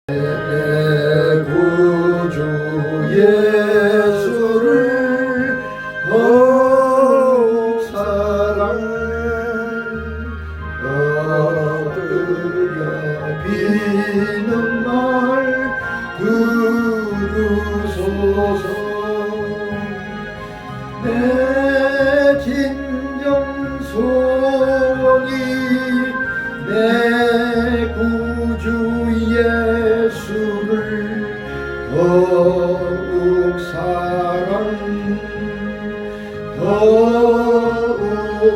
내 구주 예수를 더욱 사랑해 엎드려 비는 말 들으소서. 내 진정손이 내 구주 예수를 더욱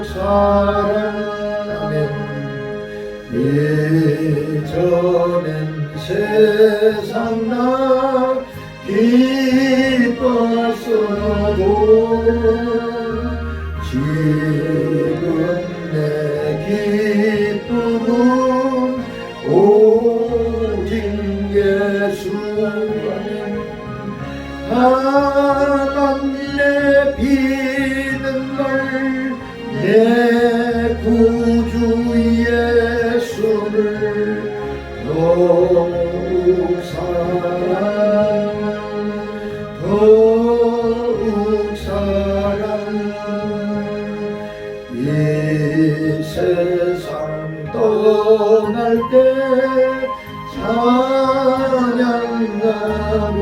사랑하면 이전엔 세상 나 기뻤어도 지금 내 기쁨은 오직 예수 하나님의 비는 말 내 구주 예수를 더욱 사랑 이 세상 떠날 때 찬양하고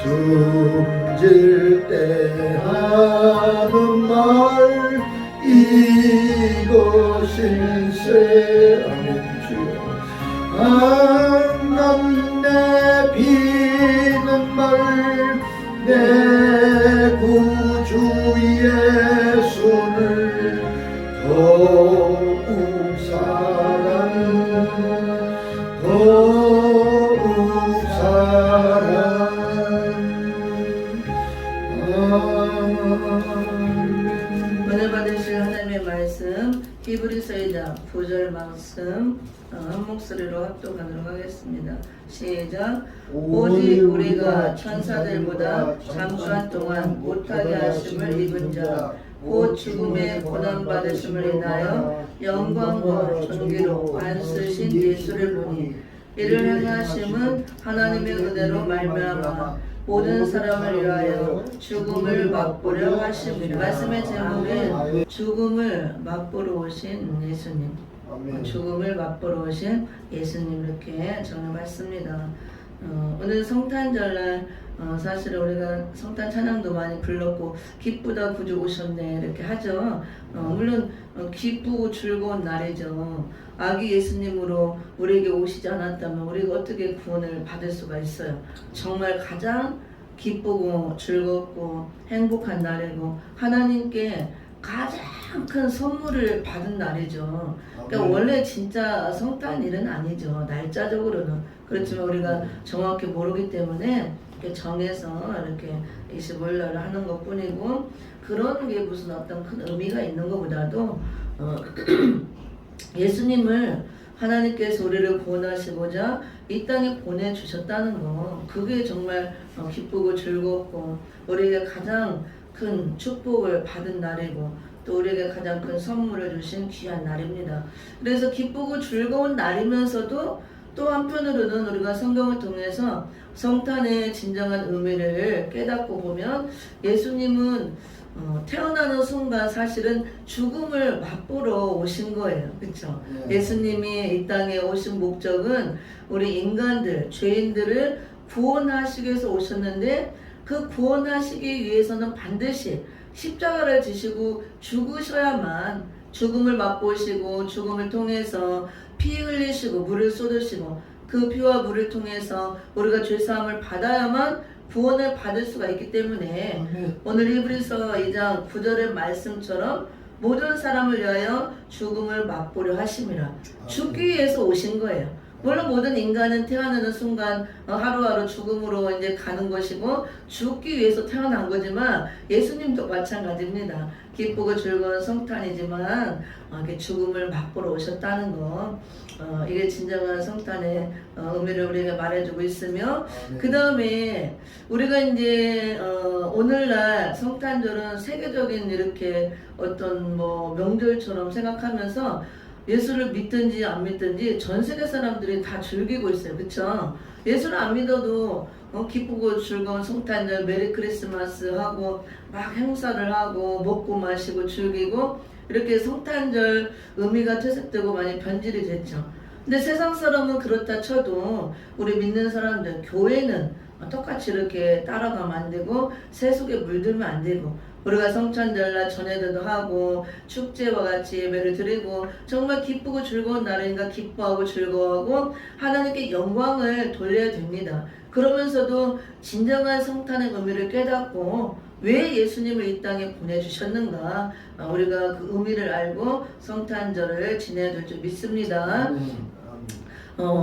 숨질 때 하는 말 이것일세. 아멘. 주여 하나님의 비는 말 내 구주 예수를 더욱 사랑 은혜 받으실 하나님의 말씀 히브리서 2장 9절 말씀 한 목소리로 합독하도록 하겠습니다. 시작. 오직 우리가 천사들보다 잠깐 동안 못하게 하심을 입은 자 곧 죽음의 고난받으심을 인하여 영광과 존귀로 안쓰신 예수를 보니 이를 행하심은 하나님의 은혜로 말미암아 모든 사람을 위하여 죽음을 맛보려 하심이라. 말씀의 제목은 죽음을 맛보러 오신 예수님. 죽음을 맛보러 오신 예수님 이렇게 정해봤습니다. 오늘 성탄절날 사실 우리가 성탄 찬양도 많이 불렀고 기쁘다 구주 오셨네 이렇게 하죠. 물론 기쁘고 즐거운 날이죠. 아기 예수님으로 우리에게 오시지 않았다면 우리가 어떻게 구원을 받을 수가 있어요. 정말 가장 기쁘고 즐겁고 행복한 날이고 하나님께 가장 큰 선물을 받은 날이죠. 그러니까 원래 진짜 성탄일은 아니죠. 날짜적으로는. 그렇지만 우리가 정확히 모르기 때문에 이렇게 정해서 이렇게 25일 날 하는 것 뿐이고, 그런 게 무슨 어떤 큰 의미가 있는 것보다도 예수님을 하나님께서 우리를 구원하시고자 이 땅에 보내주셨다는 거, 그게 정말 기쁘고 즐겁고 우리에게 가장 큰 축복을 받은 날이고 또 우리에게 가장 큰 선물을 주신 귀한 날입니다. 그래서 기쁘고 즐거운 날이면서도 또 한편으로는 우리가 성경을 통해서 성탄의 진정한 의미를 깨닫고 보면 예수님은 태어나는 순간 사실은 죽음을 맛보러 오신 거예요. 그렇죠? 예수님이 이 땅에 오신 목적은 우리 인간들, 죄인들을 구원하시기 위해서 오셨는데 그 구원하시기 위해서는 반드시 십자가를 지시고 죽으셔야만 죽음을 맛보시고 죽음을 통해서 피 흘리시고 물을 쏟으시고 그 피와 물을 통해서 우리가 죄사함을 받아야만 구원을 받을 수가 있기 때문에 오늘 히브리서 2장 9절의 말씀처럼 모든 사람을 위하여 죽음을 맛보려 하심이라. 죽기 위해서 오신 거예요. 물론 모든 인간은 태어나는 순간 하루하루 죽음으로 이제 가는 것이고 죽기 위해서 태어난 거지만 예수님도 마찬가지입니다. 기쁘고 즐거운 성탄이지만 이렇게 죽음을 맛보러 오셨다는 거, 이게 진정한 성탄의 의미를 우리에게 말해주고 있으며, 그 다음에 우리가 이제 오늘날 성탄절은 세계적인 이렇게 어떤 뭐 명절처럼 생각하면서 예수를 믿든지 안 믿든지 전 세계 사람들이 다 즐기고 있어요. 그쵸? 예수를 안 믿어도 기쁘고 즐거운 성탄절, 메리 크리스마스 하고 막 행사를 하고 먹고 마시고 즐기고 이렇게 성탄절 의미가 퇴색되고 많이 변질이 됐죠. 근데 세상 사람은 그렇다 쳐도 우리 믿는 사람들, 교회는 똑같이 이렇게 따라가면 안 되고 세속에 물들면 안 되고 우리가 성탄절날 전예배도 하고 축제와 같이 예배를 드리고 정말 기쁘고 즐거운 날이니까 기뻐하고 즐거워하고 하나님께 영광을 돌려야 됩니다. 그러면서도 진정한 성탄의 의미를 깨닫고 왜 예수님을 이 땅에 보내주셨는가 우리가 그 의미를 알고 성탄절을 지내야 될 줄 믿습니다.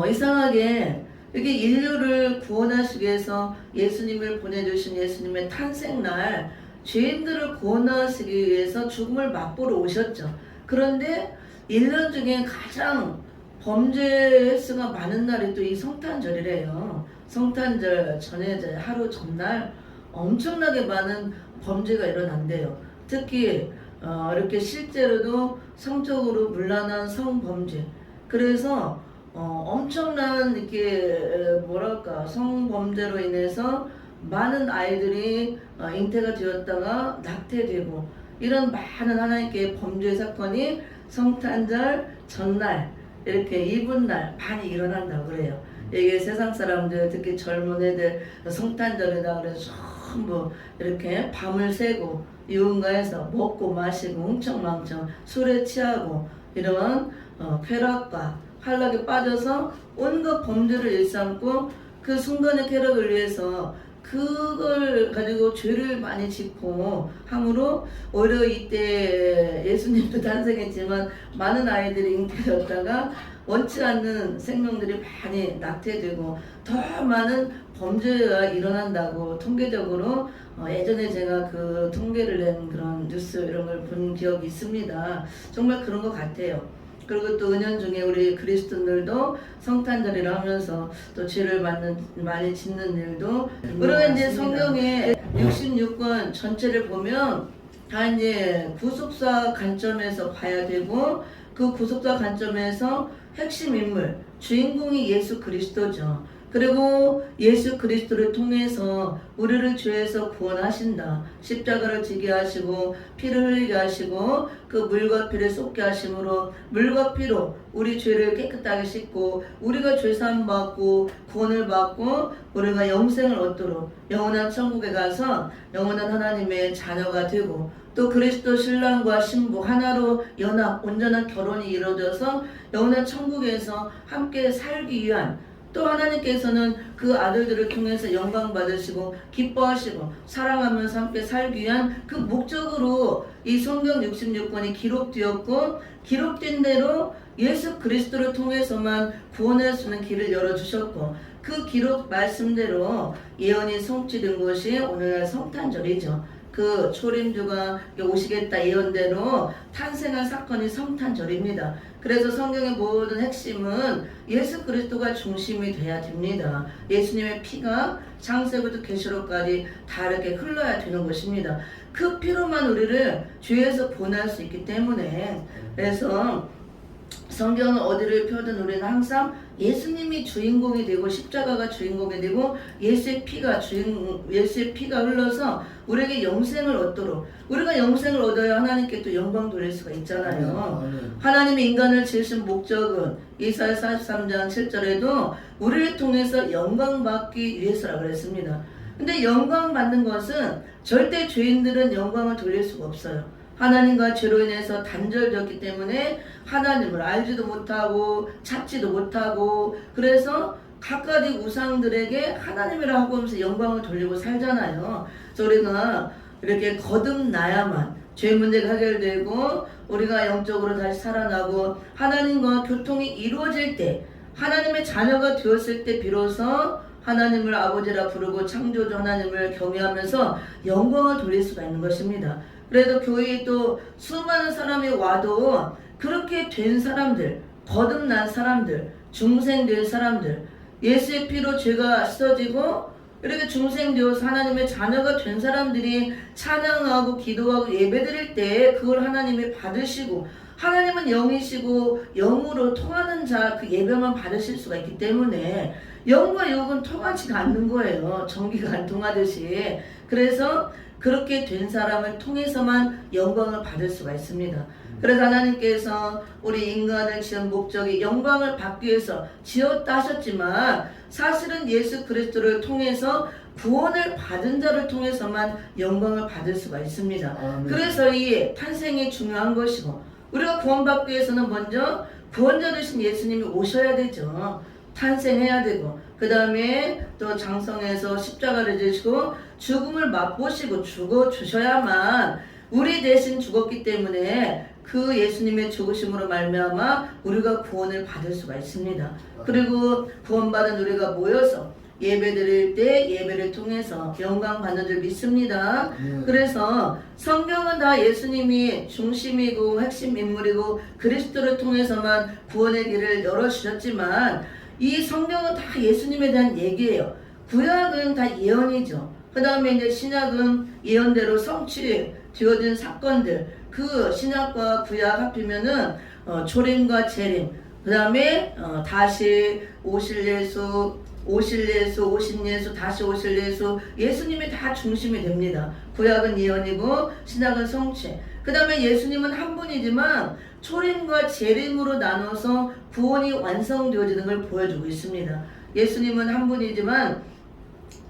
이상하게 이렇게 인류를 구원하시기 위해서 예수님을 보내주신 예수님의 탄생날 죄인들을 구원하시기 위해서 죽음을 맛보러 오셨죠. 그런데 1년 중에 가장 범죄 횟수가 많은 날이 또 이 성탄절이래요. 성탄절 전에 하루 전날 엄청나게 많은 범죄가 일어난대요. 특히 이렇게 실제로도 성적으로 문란한 성범죄. 그래서 엄청난 이렇게 뭐랄까 성범죄로 인해서 많은 아이들이 잉태가 되었다가 낙태되고 이런 많은 하나님께 범죄 사건이 성탄절 전날 이렇게 이브날 많이 일어난다고 그래요. 이게 세상 사람들 특히 젊은 애들 성탄절이다 그래서 전부 이렇게 밤을 새고 유흥가에서 먹고 마시고 웅청망청 술에 취하고 이런 쾌락과 한락에 빠져서 온갖 범죄를 일삼고 그 순간의 쾌락을 위해서 그걸 가지고 죄를 많이 짓고 함으로 오히려 이때 예수님도 탄생했지만 많은 아이들이 잉태되었다가 원치 않는 생명들이 많이 낙태되고 더 많은 범죄가 일어난다고 통계적으로 예전에 제가 그 통계를 낸 그런 뉴스 이런 걸 본 기억이 있습니다. 정말 그런 것 같아요. 그리고 또 은연중에 우리 그리스도인들도 성탄절이라 하면서 또 죄를 많이 짓는 일도 그러면 이제 성경의 66권 전체를 보면 다 이제 구속사 관점에서 봐야 되고 그 구속사 관점에서 핵심 인물 주인공이 예수 그리스도죠. 그리고 예수 그리스도를 통해서 우리를 죄에서 구원하신다. 십자가를 지게 하시고 피를 흘리게 하시고 그 물과 피를 쏟게 하심으로 물과 피로 우리 죄를 깨끗하게 씻고 우리가 죄사함 받고 구원을 받고 우리가 영생을 얻도록 영원한 천국에 가서 영원한 하나님의 자녀가 되고 또 그리스도 신랑과 신부 하나로 연합 온전한 결혼이 이루어져서 영원한 천국에서 함께 살기 위한 또 하나님께서는 그 아들들을 통해서 영광 받으시고 기뻐하시고 사랑하면서 함께 살기 위한 그 목적으로 이 성경 66권이 기록되었고 기록된 대로 예수 그리스도를 통해서만 구원할 수 있는 길을 열어주셨고 그 기록 말씀대로 예언이 성취된 것이 오늘날 성탄절이죠. 그 초림주가 오시겠다 예언대로 탄생한 사건이 성탄절입니다. 그래서 성경의 모든 핵심은 예수 그리스도가 중심이 돼야 됩니다. 예수님의 피가 창세부터 계시록까지 다 이렇게 흘러야 되는 것입니다. 그 피로만 우리를 죄에서 구원할 수 있기 때문에 그래서 성경은 어디를 펴든 우리는 항상 예수님이 주인공이 되고 십자가가 주인공이 되고 예수의 피가 흘러서 우리에게 영생을 얻도록 우리가 영생을 얻어야 하나님께 또 영광 돌릴 수가 있잖아요. 하나님이 인간을 지으신 목적은 이사야 43장 7절에도 우리를 통해서 영광 받기 위해서라고 그랬습니다. 근데 영광 받는 것은 절대 죄인들은 영광을 돌릴 수가 없어요. 하나님과 죄로 인해서 단절되었기 때문에 하나님을 알지도 못하고 찾지도 못하고 그래서 각가지 우상들에게 하나님이라 하고 하면서 영광을 돌리고 살잖아요. 그래서 우리가 이렇게 거듭나야만 죄 문제가 해결되고 우리가 영적으로 다시 살아나고 하나님과 교통이 이루어질 때 하나님의 자녀가 되었을 때 비로소 하나님을 아버지라 부르고 창조주 하나님을 경외하면서 영광을 돌릴 수가 있는 것입니다. 그래도 교회에 또 수많은 사람이 와도 그렇게 된 사람들, 거듭난 사람들, 중생된 사람들, 예수의 피로 죄가 씻어지고 이렇게 중생되어서 하나님의 자녀가 된 사람들이 찬양하고 기도하고 예배드릴 때 그걸 하나님이 받으시고 하나님은 영이시고 영으로 통하는 자 그 예배만 받으실 수가 있기 때문에 영과 육은 통하지가 않는 거예요. 전기가 안 통하듯이. 그래서 그렇게 된 사람을 통해서만 영광을 받을 수가 있습니다. 그래서 하나님께서 우리 인간을 지은 목적이 영광을 받기 위해서 지었다 하셨지만 사실은 예수 그리스도를 통해서 구원을 받은 자를 통해서만 영광을 받을 수가 있습니다. 아멘. 그래서 이 탄생이 중요한 것이고 우리가 구원받기 위해서는 먼저 구원자 되신 예수님이 오셔야 되죠. 탄생해야 되고 그 다음에 또 장성해서 십자가를 지시고 죽음을 맛보시고 죽어 주셔야만 우리 대신 죽었기 때문에 그 예수님의 죽으심으로 말미암아 우리가 구원을 받을 수가 있습니다. 그리고 구원받은 우리가 모여서 예배드릴 때 예배를 통해서 영광 받는 줄 믿습니다. 그래서 성경은 다 예수님이 중심이고 핵심 인물이고 그리스도를 통해서만 구원의 길을 열어주셨지만 이 성경은 다 예수님에 대한 얘기예요. 구약은 다 예언이죠. 그 다음에 이제 신약은 예언대로 성취되어진 사건들, 그 신약과 구약 합치면은 초림과 재림, 그 다음에 다시 오실 예수, 오신 예수, 다시 오실 예수, 예수님이 다 중심이 됩니다. 구약은 예언이고 신약은 성취. 그 다음에 예수님은 한 분이지만 초림과 재림으로 나눠서 구원이 완성되어지는 걸 보여주고 있습니다. 예수님은 한 분이지만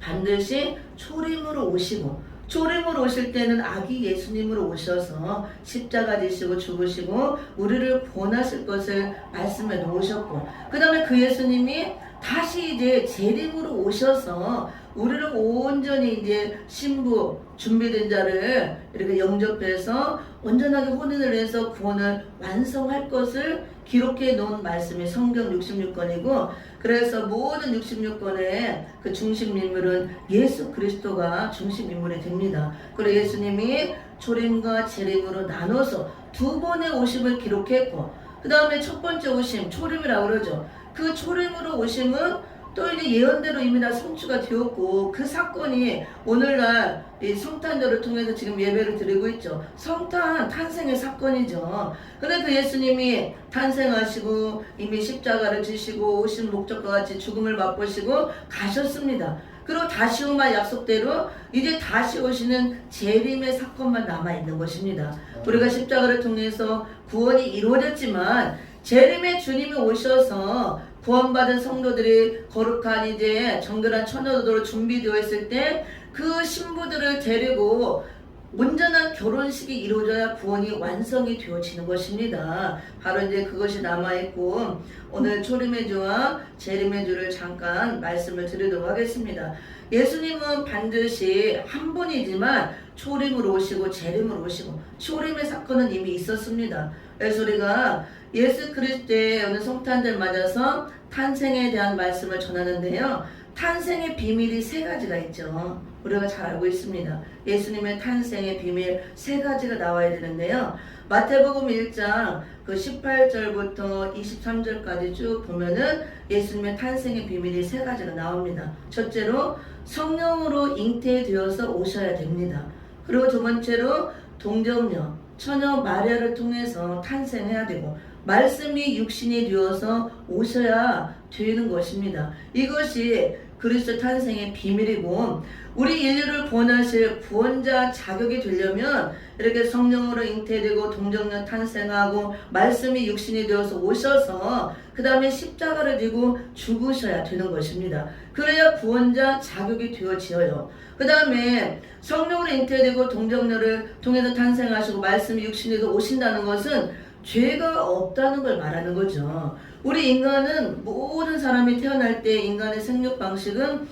반드시 초림으로 오시고 초림으로 오실 때는 아기 예수님으로 오셔서 십자가 지시고 죽으시고 우리를 구원하실 것을 말씀해 놓으셨고 그 다음에 그 예수님이 다시 이제 재림으로 오셔서 우리를 온전히 이제 신부 준비된 자를 이렇게 영접해서 온전하게 혼인을 해서 구원을 완성할 것을 기록해 놓은 말씀이 성경 66권이고 그래서 모든 66권의 그 중심 인물은 예수 그리스도가 중심 인물이 됩니다. 그리고 예수님이 초림과 재림으로 나눠서 두 번의 오심을 기록했고 그 다음에 첫 번째 오심 초림이라고 그러죠. 그 초림으로 오심은 또 이제 예언대로 이미 다 성취가 되었고 그 사건이 오늘날 이 성탄절을 통해서 지금 예배를 드리고 있죠. 성탄 탄생의 사건이죠. 근데 그 예수님이 탄생하시고 이미 십자가를 지시고 오신 목적과 같이 죽음을 맛보시고 가셨습니다. 그리고 다시 오마 약속대로 이제 다시 오시는 재림의 사건만 남아있는 것입니다. 우리가 십자가를 통해서 구원이 이루어졌지만 재림의 주님이 오셔서 구원받은 성도들이 거룩한 이제 정결한 처녀도로 준비되어 있을 때 그 신부들을 데리고 온전한 결혼식이 이루어져야 구원이 완성이 되어지는 것입니다. 바로 이제 그것이 남아있고 오늘 초림의 주와 재림의 주를 잠깐 말씀을 드리도록 하겠습니다. 예수님은 반드시 한 분이지만 초림으로 오시고 재림으로 오시고 초림의 사건은 이미 있었습니다. 그래서 우리가 예수 그리스도의 오늘 성탄절 맞아서 탄생에 대한 말씀을 전하는데요. 탄생의 비밀이 세 가지가 있죠. 우리가 잘 알고 있습니다. 예수님의 탄생의 비밀 세 가지가 나와야 되는데요. 마태복음 1장 그 18절부터 23절까지 쭉 보면은 예수님의 탄생의 비밀이 세 가지가 나옵니다. 첫째로 성령으로 잉태되어서 오셔야 됩니다. 그리고 두 번째로 동정녀, 처녀 마리아를 통해서 탄생해야 되고 말씀이 육신이 되어서 오셔야 되는 것입니다. 이것이 그리스도 탄생의 비밀이고 우리 인류를 구원하실 구원자 자격이 되려면 이렇게 성령으로 잉태되고 동정녀 탄생하고 말씀이 육신이 되어서 오셔서 그 다음에 십자가를 지고 죽으셔야 되는 것입니다. 그래야 구원자 자격이 되어지어요. 그 다음에 성령으로 잉태되고 동정녀를 통해서 탄생하시고 말씀이 육신이 되어 오신다는 것은 죄가 없다는 걸 말하는 거죠. 우리 인간은 모든 사람이 태어날 때 인간의 생육 방식은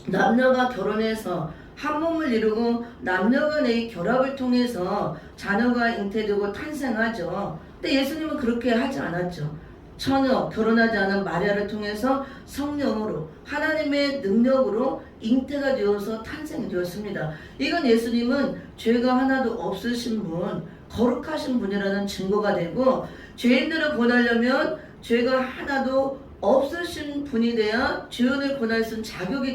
남녀가 결혼해서 한 몸을 이루고 남녀 간의 결합을 통해서 자녀가 잉태되고 탄생하죠. 근데 예수님은 그렇게 하지 않았죠. 처녀, 결혼하지 않은 마리아를 통해서 성령으로 하나님의 능력으로 잉태가 되어서 탄생이 되었습니다. 이건 예수님은 죄가 하나도 없으신 분, 거룩하신 분이라는 증거가 되고 죄인들을 구원하려면 죄가 하나도 없으신 분이 돼야 죄인을 구원할 수 있는 자격이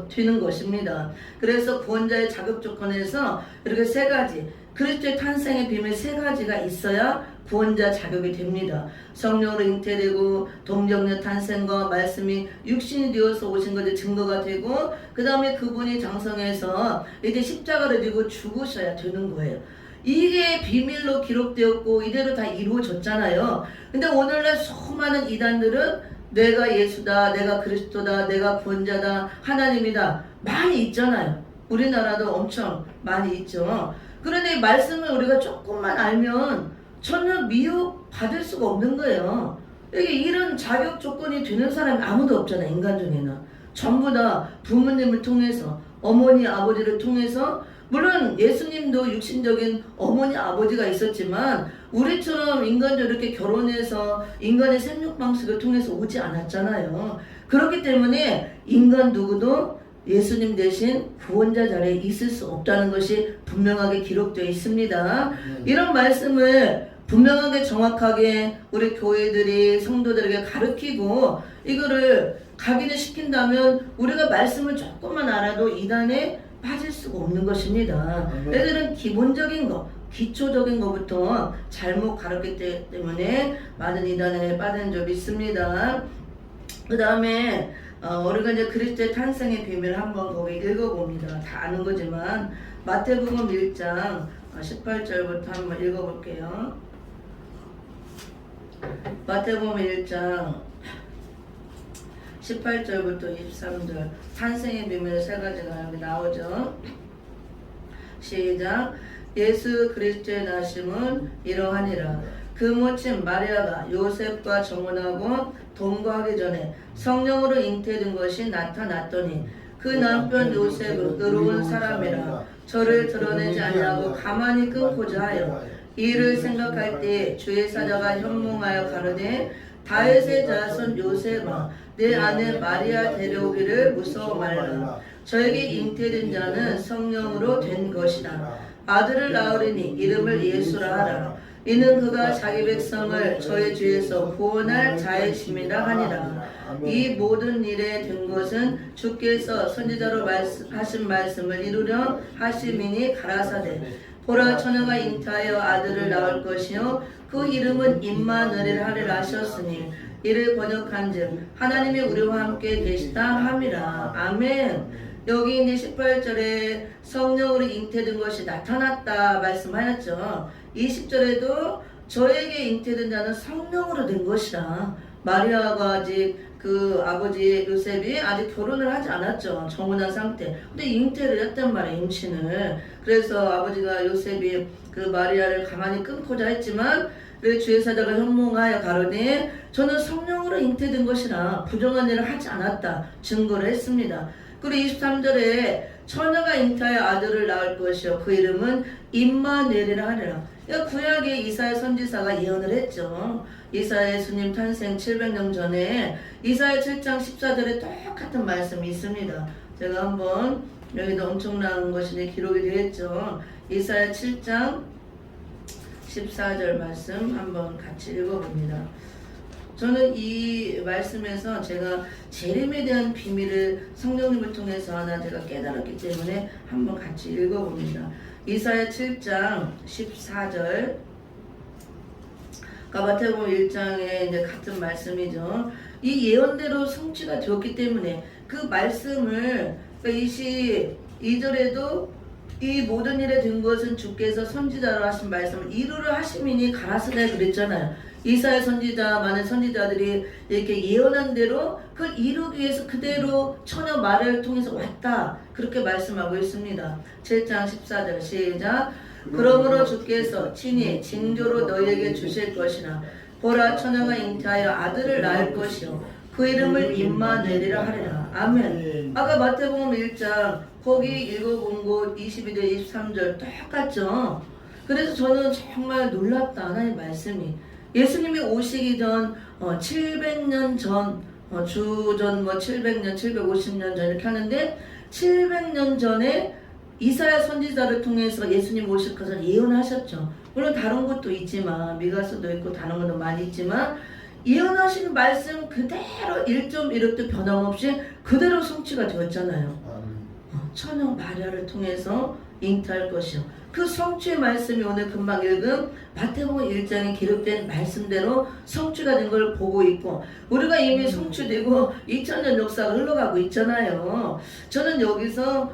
되는 것입니다. 그래서 구원자의 자격 조건에서 이렇게 세 가지 그리스도의 탄생의 비밀 세 가지가 있어야 구원자 자격이 됩니다. 성령으로 잉태되고 동정녀 탄생과 말씀이 육신이 되어서 오신 것의 증거가 되고 그 다음에 그분이 장성해서 이제 십자가를 지고 죽으셔야 되는 거예요. 이게 비밀로 기록되었고 이대로 다 이루어졌잖아요. 근데 오늘날 수많은 이단들은 내가 예수다, 내가 그리스도다, 내가 구원자다, 하나님이다 많이 있잖아요. 우리나라도 엄청 많이 있죠. 그런데 말씀을 우리가 조금만 알면 전혀 미혹받을 수가 없는 거예요. 이게 이런 자격 조건이 되는 사람이 아무도 없잖아요. 인간 중에는. 전부 다 부모님을 통해서 어머니 아버지를 통해서 물론 예수님도 육신적인 어머니 아버지가 있었지만 우리처럼 인간도 이렇게 결혼해서 인간의 생육 방식을 통해서 오지 않았잖아요. 그렇기 때문에 인간 누구도 예수님 대신 구원자 자리에 있을 수 없다는 것이 분명하게 기록되어 있습니다. 이런 말씀을 분명하게 정확하게 우리 교회들이 성도들에게 가르치고 이거를 각인을 시킨다면 우리가 말씀을 조금만 알아도 이단에 빠질 수가 없는 것입니다. 애들은 기본적인 거, 기초적인 것부터 잘못 가르쳤기 때문에 많은 이단에 빠진 적이 있습니다. 그 다음에 우리가 이제 그리스도의 탄생의 비밀을 한번 거기 읽어봅니다. 다 아는 거지만 마태복음 1장 18절부터 한번 읽어볼게요. 마태복음 1장 18절부터 23절 탄생의 비밀 세 가지가 여기 나오죠. 시작. 예수 그리스도의 나심은 이러하니라. 그 모친 마리아가 요셉과 정혼하고 동거하기 전에 성령으로 잉태된 것이 나타났더니 그 남편 요셉은 의로운 사람이라 저를 드러내지 아니하고 가만히 끊고자 하여 이를 생각할 때 주의 사자가 현몽하여 가로되 다윗의 자손 요셉아 내 아내 마리아 데려오기를 무서워 말라. 저에게 잉태된 자는 성령으로 된 것이라. 아들을 낳으리니 이름을 예수라 하라. 이는 그가 자기 백성을 저의 주에서 구원할 자이심이라 하니라. 이 모든 일에 된 것은 주께서 선지자로 하신 말씀을 이루려 하심이니 가라사대 보라 처녀가 잉태하여 아들을 낳을 것이요 그 이름은 임마누엘 하리라 하셨으니 이를 번역한즉 하나님이 우리와 함께 계시다 함이라. 아멘. 여기 이제 18절에 성령으로 잉태된 것이 나타났다 말씀하였죠. 20절에도 저에게 잉태된 자는 성령으로 된 것이라. 마리아가 아직 그 아버지 요셉이 아직 결혼을 하지 않았죠. 정혼한 상태. 근데 잉태를 했단 말이에요. 임신을. 그래서 아버지가 요셉이 그 마리아를 가만히 끊고자 했지만 그 주의 사자가 현몽하여 가로되 저는 성령으로 잉태된 것이라 부정한 일을 하지 않았다 증거를 했습니다. 그리고 23절에 처녀가 잉태하여 아들을 낳을 것이요 그 이름은 임마누엘이라 하리라. 구약의 이사야 선지사가 예언을 했죠. 이사야 예수님 탄생 700년 전에 이사야 7장 14절에 똑같은 말씀이 있습니다. 제가 한번 여기도 엄청난 것이 기록이 되겠죠. 이사야 7장 14절 말씀 한번 같이 읽어봅니다. 저는 이 말씀에서 제가 재림에 대한 비밀을 성령님을 통해서 하나 제가 깨달았기 때문에 한번 같이 읽어봅니다. 이사야 7장 14절 마태복음 1장에 이제 같은 말씀이죠. 이 예언대로 성취가 되었기 때문에 그 말씀을 22절에도 이 모든 일에 된 것은 주께서 선지자로 하신 말씀을 이루려 하심이니 가라사대 그랬잖아요. 이사야 선지자, 많은 선지자들이 이렇게 예언한 대로 그걸 이루기 위해서 그대로 처녀 마리아를 통해서 왔다. 그렇게 말씀하고 있습니다. 7장 14절 시작. 그러므로 주께서 친히 징조로 너희에게 주실 것이나 보라 처녀가 잉태하여 아들을 낳을 것이요 그 이름을 임마누엘이라 하리라. 아멘. 아까 마태복음 1장 거기 읽어본 곳 22절 23절 똑같죠. 그래서 저는 정말 놀랍다. 하나님 말씀이 예수님이 오시기 전 700년 전 주전 700년 750년 전 이렇게 하는데 700년 전에 이사야 선지자를 통해서 예수님 오실 것을 예언하셨죠. 물론 다른 것도 있지만 미가서도 있고 다른 것도 많이 있지만 예언하신 말씀 그대로 1.1획도 변함없이 그대로 성취가 되었잖아요. 처녀 마리아를 통해서 잉태할 것이요. 그 성취의 말씀이 오늘 금방 읽은 마태복음 1장에 기록된 말씀대로 성취가 된 걸 보고 있고, 우리가 이미 성취되고 2000년 역사가 흘러가고 있잖아요. 저는 여기서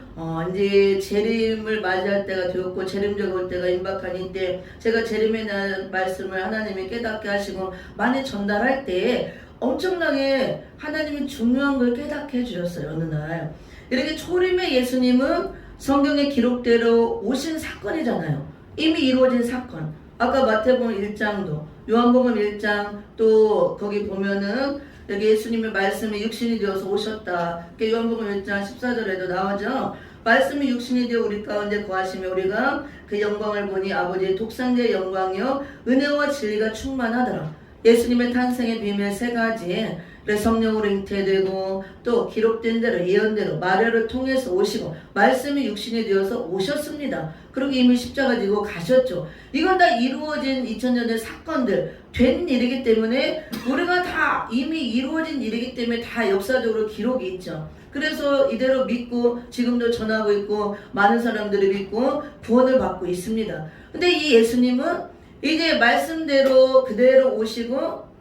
이제 재림을 맞이할 때가 되었고, 재림적 올 때가 임박한 이때 제가 재림에 대한 말씀을 하나님이 깨닫게 하시고 많이 전달할 때 엄청나게 하나님이 중요한 걸 깨닫게 해주셨어요. 어느 날 이렇게 초림의 예수님은 성경의 기록대로 오신 사건이잖아요. 이미 이루어진 사건. 아까 마태복음 1장도, 요한복음 1장 또 거기 보면은 여기 예수님의 말씀이 육신이 되어서 오셨다. 요한복음 1장 14절에도 나오죠. 말씀이 육신이 되어 우리 가운데 거하시며 우리가 그 영광을 보니 아버지의 독생자의 영광이요 은혜와 진리가 충만하더라. 예수님의 탄생의 비밀 세 가지. 성령으로 잉태되고 또 기록된 대로 예언대로 마리아를 통해서 오시고 말씀이 육신이 되어서 오셨습니다. 그리고 이미 십자가 지고 가셨죠. 이건 다 이루어진 2000년 된 사건들, 된 일이기 때문에 우리가 다 이미 이루어진 일이기 때문에 다 역사적으로 기록이 있죠. 그래서 이대로 믿고 지금도 전하고 있고 많은 사람들이 믿고 구원을 받고 있습니다. 근데 이 예수님은 이제 말씀대로 그대로 오시고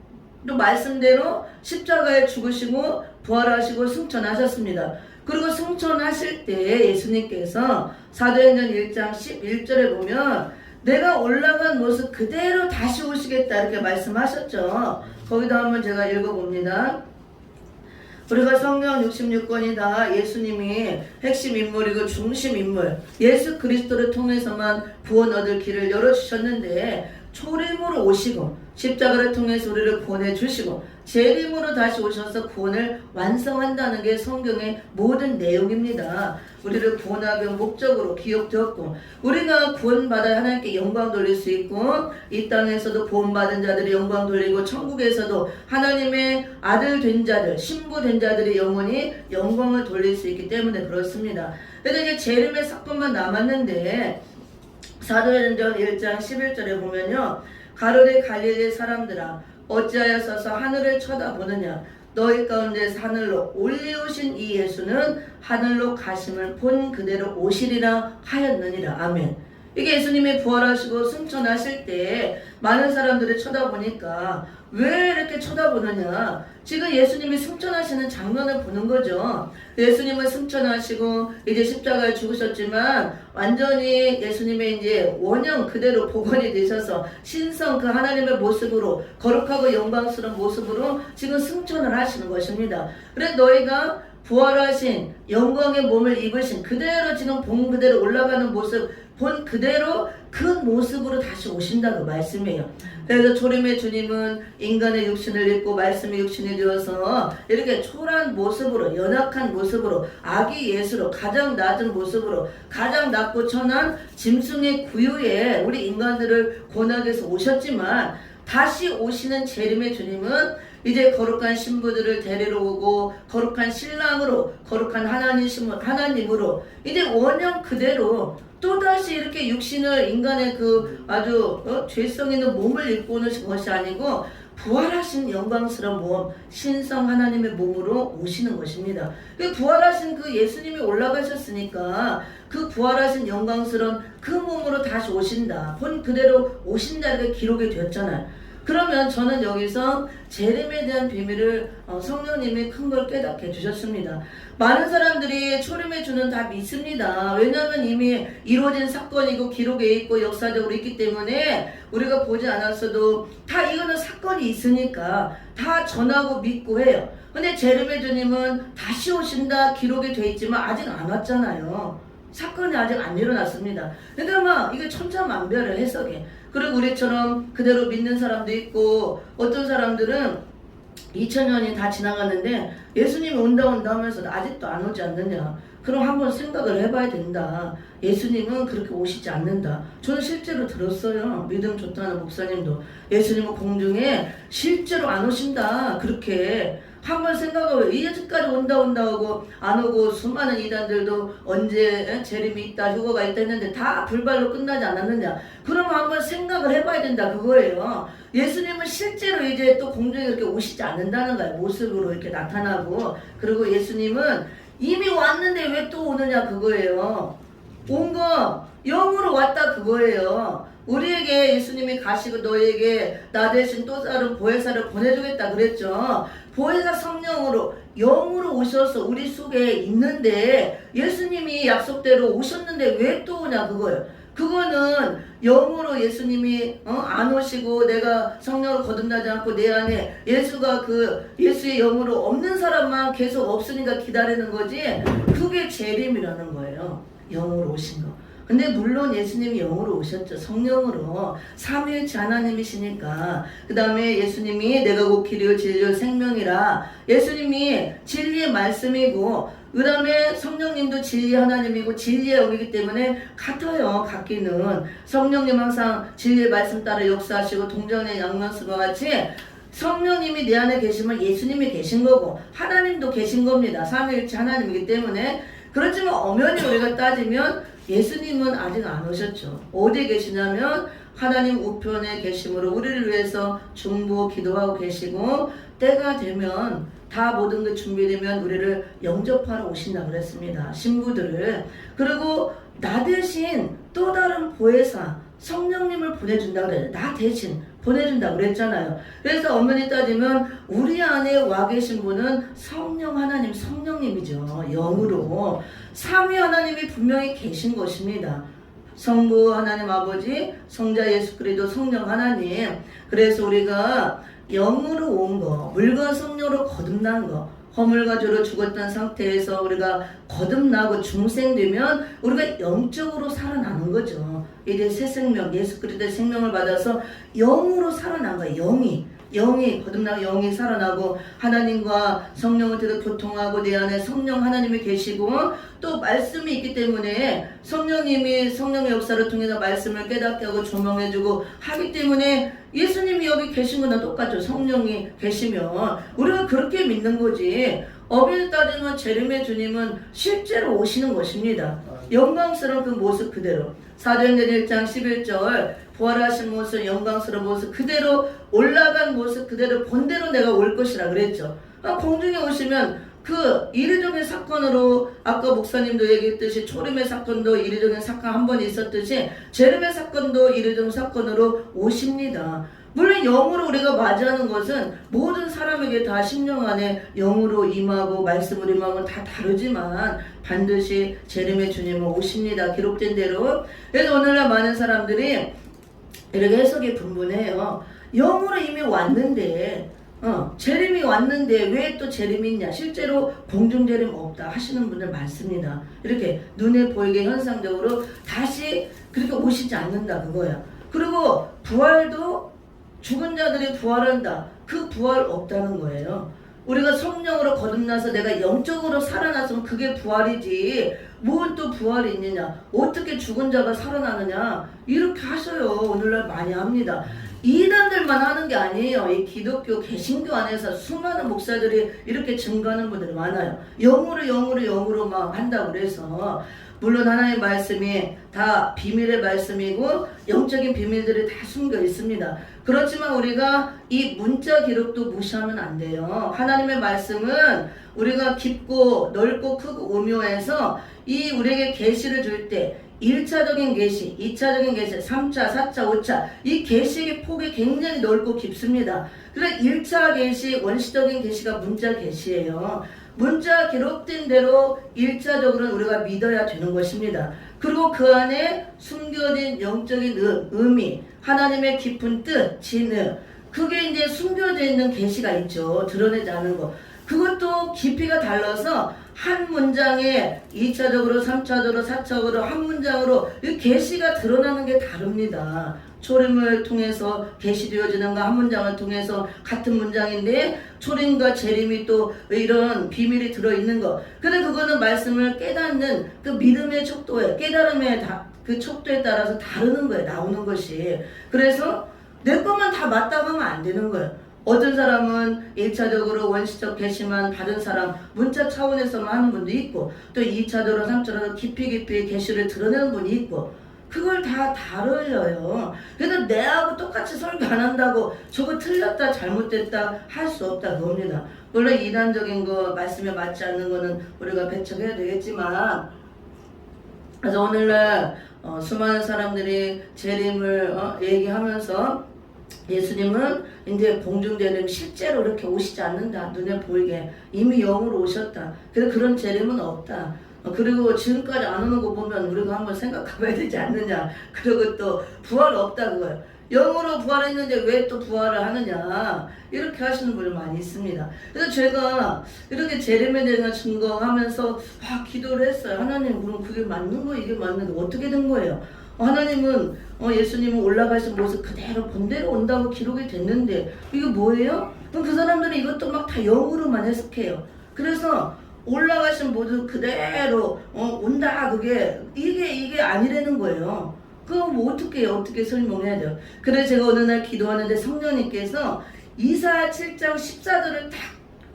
또 말씀대로 십자가에 죽으시고 부활하시고 승천하셨습니다. 그리고 승천하실 때 예수님께서 사도행전 1장 11절에 보면 내가 올라간 모습 그대로 다시 오시겠다 이렇게 말씀하셨죠. 거기도 한번 제가 읽어봅니다. 우리가 성경 66권이 다 예수님이 핵심 인물이고 중심 인물, 예수 그리스도를 통해서만 구원 얻을 길을 열어주셨는데 초림으로 오시고 십자가를 통해서 우리를 구원해 주시고 재림으로 다시 오셔서 구원을 완성한다는 게 성경의 모든 내용입니다. 우리를 구원하기 위한 목적으로 기억되었고 우리가 구원받아 하나님께 영광 돌릴 수 있고 이 땅에서도 구원받은 자들이 영광 돌리고 천국에서도 하나님의 아들 된 자들, 신부 된 자들이 영원히 영광을 돌릴 수 있기 때문에 그렇습니다. 그래서 이제 재림의 사건만 남았는데 사도행전 1장 11절에 보면요. 가로되 갈릴리 사람들아 어찌하여 서서 하늘을 쳐다보느냐 너희 가운데서 하늘로 올리우신 이 예수는 하늘로 가심을 본 그대로 오시리라 하였느니라. 아멘. 이게 예수님이 부활하시고 승천하실 때 많은 사람들이 쳐다보니까 왜 이렇게 쳐다보느냐, 지금 예수님이 승천하시는 장면을 보는 거죠. 예수님은 승천하시고 이제 십자가에 죽으셨지만 완전히 예수님의 이제 원형 그대로 복원이 되셔서 신성 그 하나님의 모습으로 거룩하고 영광스러운 모습으로 지금 승천을 하시는 것입니다. 그래서 너희가 부활하신 영광의 몸을 입으신 그대로 지금 본 그대로 올라가는 모습 본 그대로 그 모습으로 다시 오신다고 말씀해요. 그래서 초림의 주님은 인간의 육신을 입고 말씀의 육신이 되어서 이렇게 초라한 모습으로 연약한 모습으로 아기 예수로 가장 낮은 모습으로 가장 낮고 천한 짐승의 구유에 우리 인간들을 구원하기 위해서 오셨지만 다시 오시는 재림의 주님은 이제 거룩한 신부들을 데리러 오고 거룩한 신랑으로 거룩한 하나님으로 이제 원형 그대로 또다시 이렇게 육신을 인간의 그 아주 죄성 있는 몸을 입고 오는 것이 아니고 부활하신 영광스러운 몸, 신성 하나님의 몸으로 오시는 것입니다. 그 부활하신 그 예수님이 올라가셨으니까 그 부활하신 영광스러운 그 몸으로 다시 오신다. 본 그대로 오신다 이렇게 기록이 되었잖아요. 그러면 저는 여기서 재림에 대한 비밀을 성령님이 큰 걸 깨닫게 해주셨습니다. 많은 사람들이 초림의 주는 다 믿습니다. 왜냐하면 이미 이루어진 사건이고 기록에 있고 역사적으로 있기 때문에 우리가 보지 않았어도 다 이거는 사건이 있으니까 다 전하고 믿고 해요. 근데 재림의 주님은 다시 오신다 기록이 돼 있지만 아직 안 왔잖아요. 사건이 아직 안 일어났습니다. 그러니까 막 이게 천차만별의 해석에. 그리고 우리처럼 그대로 믿는 사람도 있고 어떤 사람들은 2000년이 다 지나갔는데 예수님이 온다 하면서 아직도 안 오지 않느냐. 그럼 한번 생각을 해봐야 된다. 예수님은 그렇게 오시지 않는다. 저는 실제로 들었어요. 믿음 좋다는 목사님도 예수님은 공중에 실제로 안 오신다. 그렇게 한번 생각하고 이제까지 온다 하고 안 오고 수많은 이단들도 언제 재림이 있다 휴거가 있다 했는데 다 불발로 끝나지 않았느냐. 그러면 한번 생각을 해봐야 된다 그거예요. 예수님은 실제로 이제 또 공중에 이렇게 오시지 않는다는 거예요. 모습으로 이렇게 나타나고. 그리고 예수님은 이미 왔는데 왜 또 오느냐 그거예요. 온 거 영으로 왔다 그거예요. 우리에게 예수님이 가시고 너에게 나 대신 또 다른 보혜사를 보내주겠다 그랬죠. 보혜사 성령으로 영으로 오셔서 우리 속에 있는데 예수님이 약속대로 오셨는데 왜 또 오냐 그거예요. 그거는 영으로 예수님이 안 오시고 내가 성령을 거듭나지 않고 내 안에 예수가 그 예수의 영으로 없는 사람만 계속 없으니까 기다리는 거지. 그게 재림이라는 거예요. 영으로 오신 거. 근데 물론 예수님이 영으로 오셨죠. 성령으로. 삼위일체 하나님이시니까. 그 다음에 예수님이 내가 곧 길이요 진리요 생명이라. 예수님이 진리의 말씀이고 그 다음에 성령님도 진리 하나님이고 진리의 영이기 때문에 같아요. 같기는. 성령님 항상 진리의 말씀 따라 역사하시고 동정의 양면수와 같이 성령님이 내 안에 계시면 예수님이 계신 거고 하나님도 계신 겁니다. 삼위일체 하나님이기 때문에. 그렇지만 엄연히 우리가 따지면 예수님은 아직 안 오셨죠. 어디에 계시냐면 하나님 우편에 계심으로 우리를 위해서 중보 기도하고 계시고 때가 되면 다 모든 게 준비되면 우리를 영접하러 오신다 그랬습니다. 신부들을. 그리고 나 대신 또 다른 보혜사 성령님을 보내준다 그래요. 나 대신 보내준다 그랬잖아요. 그래서 엄연히 따지면 우리 안에 와 계신 분은 성령 하나님 성령님이죠. 영으로 삼위 하나님이 분명히 계신 것입니다. 성부 하나님 아버지, 성자 예수 그리스도 성령 하나님. 그래서 우리가 영으로 온 거, 물과 성령으로 거듭난 거, 허물과 죄로 죽었던 상태에서 우리가 거듭나고 중생되면 우리가 영적으로 살아나는 거죠. 이제 새 생명, 예수 그리스도의 생명을 받아서 영으로 살아난 거예요. 영이 거듭나고 영이 살아나고 하나님과 성령을 계속 교통하고 내 안에 성령 하나님이 계시고 또 말씀이 있기 때문에 성령님이 성령의 역사를 통해서 말씀을 깨닫게 하고 조명해주고 하기 때문에 예수님이 여기 계신 거나 똑같죠. 성령이 계시면 우리가 그렇게 믿는 거지. 어비를 따지면 재림의 주님은 실제로 오시는 것입니다. 영광스러운 그 모습 그대로. 사도행전 1장 11절 부활하신 모습 영광스러운 모습 그대로 올라간 모습 그대로 본대로 내가 올 것이라 그랬죠. 공중에 오시면 그 이례적인 사건으로 아까 목사님도 얘기했듯이 초림의 사건도 이례적인 사건 한 번 있었듯이 재림의 사건도 이례적인 사건으로 오십니다. 물론 영으로 우리가 맞이하는 것은 모든 사람에게 다 심령 안에 영으로 임하고 말씀으로 임하면 다 다르지만 반드시 재림의 주님은 오십니다. 기록된 대로. 그래서 오늘날 많은 사람들이 이렇게 해석이 분분해요. 영으로 이미 왔는데 재림이 왔는데 왜 또 재림이 있냐. 실제로 공중재림 없다 하시는 분들 많습니다. 이렇게 눈에 보이게 현상적으로 다시 그렇게 오시지 않는다 그거야. 그리고 부활도 죽은 자들이 부활한다. 그 부활 없다는 거예요. 우리가 성령으로 거듭나서 내가 영적으로 살아났으면 그게 부활이지. 뭔 또 부활이 있느냐. 어떻게 죽은 자가 살아나느냐. 이렇게 하셔요. 오늘날 많이 합니다. 이단들만 하는 게 아니에요. 이 기독교 개신교 안에서 수많은 목사들이 이렇게 증거하는 분들이 많아요. 영으로 막 한다고 그래서. 물론 하나님의 말씀이 다 비밀의 말씀이고 영적인 비밀들이 다 숨겨 있습니다. 그렇지만 우리가 이 문자 기록도 무시하면 안 돼요. 하나님의 말씀은 우리가 깊고 넓고 크고 오묘해서 이 우리에게 계시를 줄 때 1차적인 계시, 2차적인 계시, 3차, 4차, 5차 이 계시의 폭이 굉장히 넓고 깊습니다. 그래서 1차 계시, 원시적인 계시가 문자 계시예요. 문자 기록된 대로 1차적으로는 우리가 믿어야 되는 것입니다. 그리고 그 안에 숨겨진 영적인 의미, 하나님의 깊은 뜻, 진흙 그게 이제 숨겨져 있는 계시가 있죠. 드러내지 않은 거. 그것도 깊이가 달라서 한 문장에 2차적으로 3차적으로 4차적으로 한 문장으로 이 계시가 드러나는 게 다릅니다. 초림을 통해서 계시되어지는 거 한 문장을 통해서 같은 문장인데 초림과 재림이 또 이런 비밀이 들어있는 거. 근데 그거는 말씀을 깨닫는 그 믿음의 척도에 깨달음의 그 척도에 따라서 다르는 거예요. 나오는 것이. 그래서 내 것만 다 맞다고 하면 안 되는 거예요. 어떤 사람은 1차적으로 원시적 계시만 받은 사람 문자 차원에서만 하는 분도 있고 또 2차적으로 3차적으로 깊이 계시를 드러내는 분이 있고 그걸 다 다르려요. 그래서 내하고 똑같이 설교 안 한다고 저거 틀렸다 잘못됐다 할 수 없다 그겁니다. 물론 이단적인 거 말씀에 맞지 않는 거는 우리가 배척해야 되겠지만 그래서 오늘날 수많은 사람들이 재림을 얘기하면서 예수님은 이제 공중재림 실제로 이렇게 오시지 않는다. 눈에 보이게 이미 영으로 오셨다. 그래서 그런 재림은 없다. 그리고 지금까지 안 오는 거 보면 우리가 한번 생각해봐야 되지 않느냐. 그리고 또 부활 없다 그거예요. 영으로 부활했는데 왜 또 부활을 하느냐. 이렇게 하시는 분이 많이 있습니다. 그래서 제가 이렇게 재림에 대한 증거하면서 기도를 했어요. 하나님, 그럼 그게 맞는 거 이게 맞는 거 어떻게 된 거예요? 하나님은 예수님은 올라가신 모습 그대로 본대로 온다고 기록이 됐는데 이게 뭐예요? 그럼 그 사람들은 이것도 막 다 영으로만 해석해요. 그래서 올라가신 모습 그대로 온다 그게 이게 아니라는 거예요. 그럼 뭐 어떻게 설명해야 돼요? 그래서 제가 어느 날 기도하는데 성령님께서 이사야 7장 14절을 딱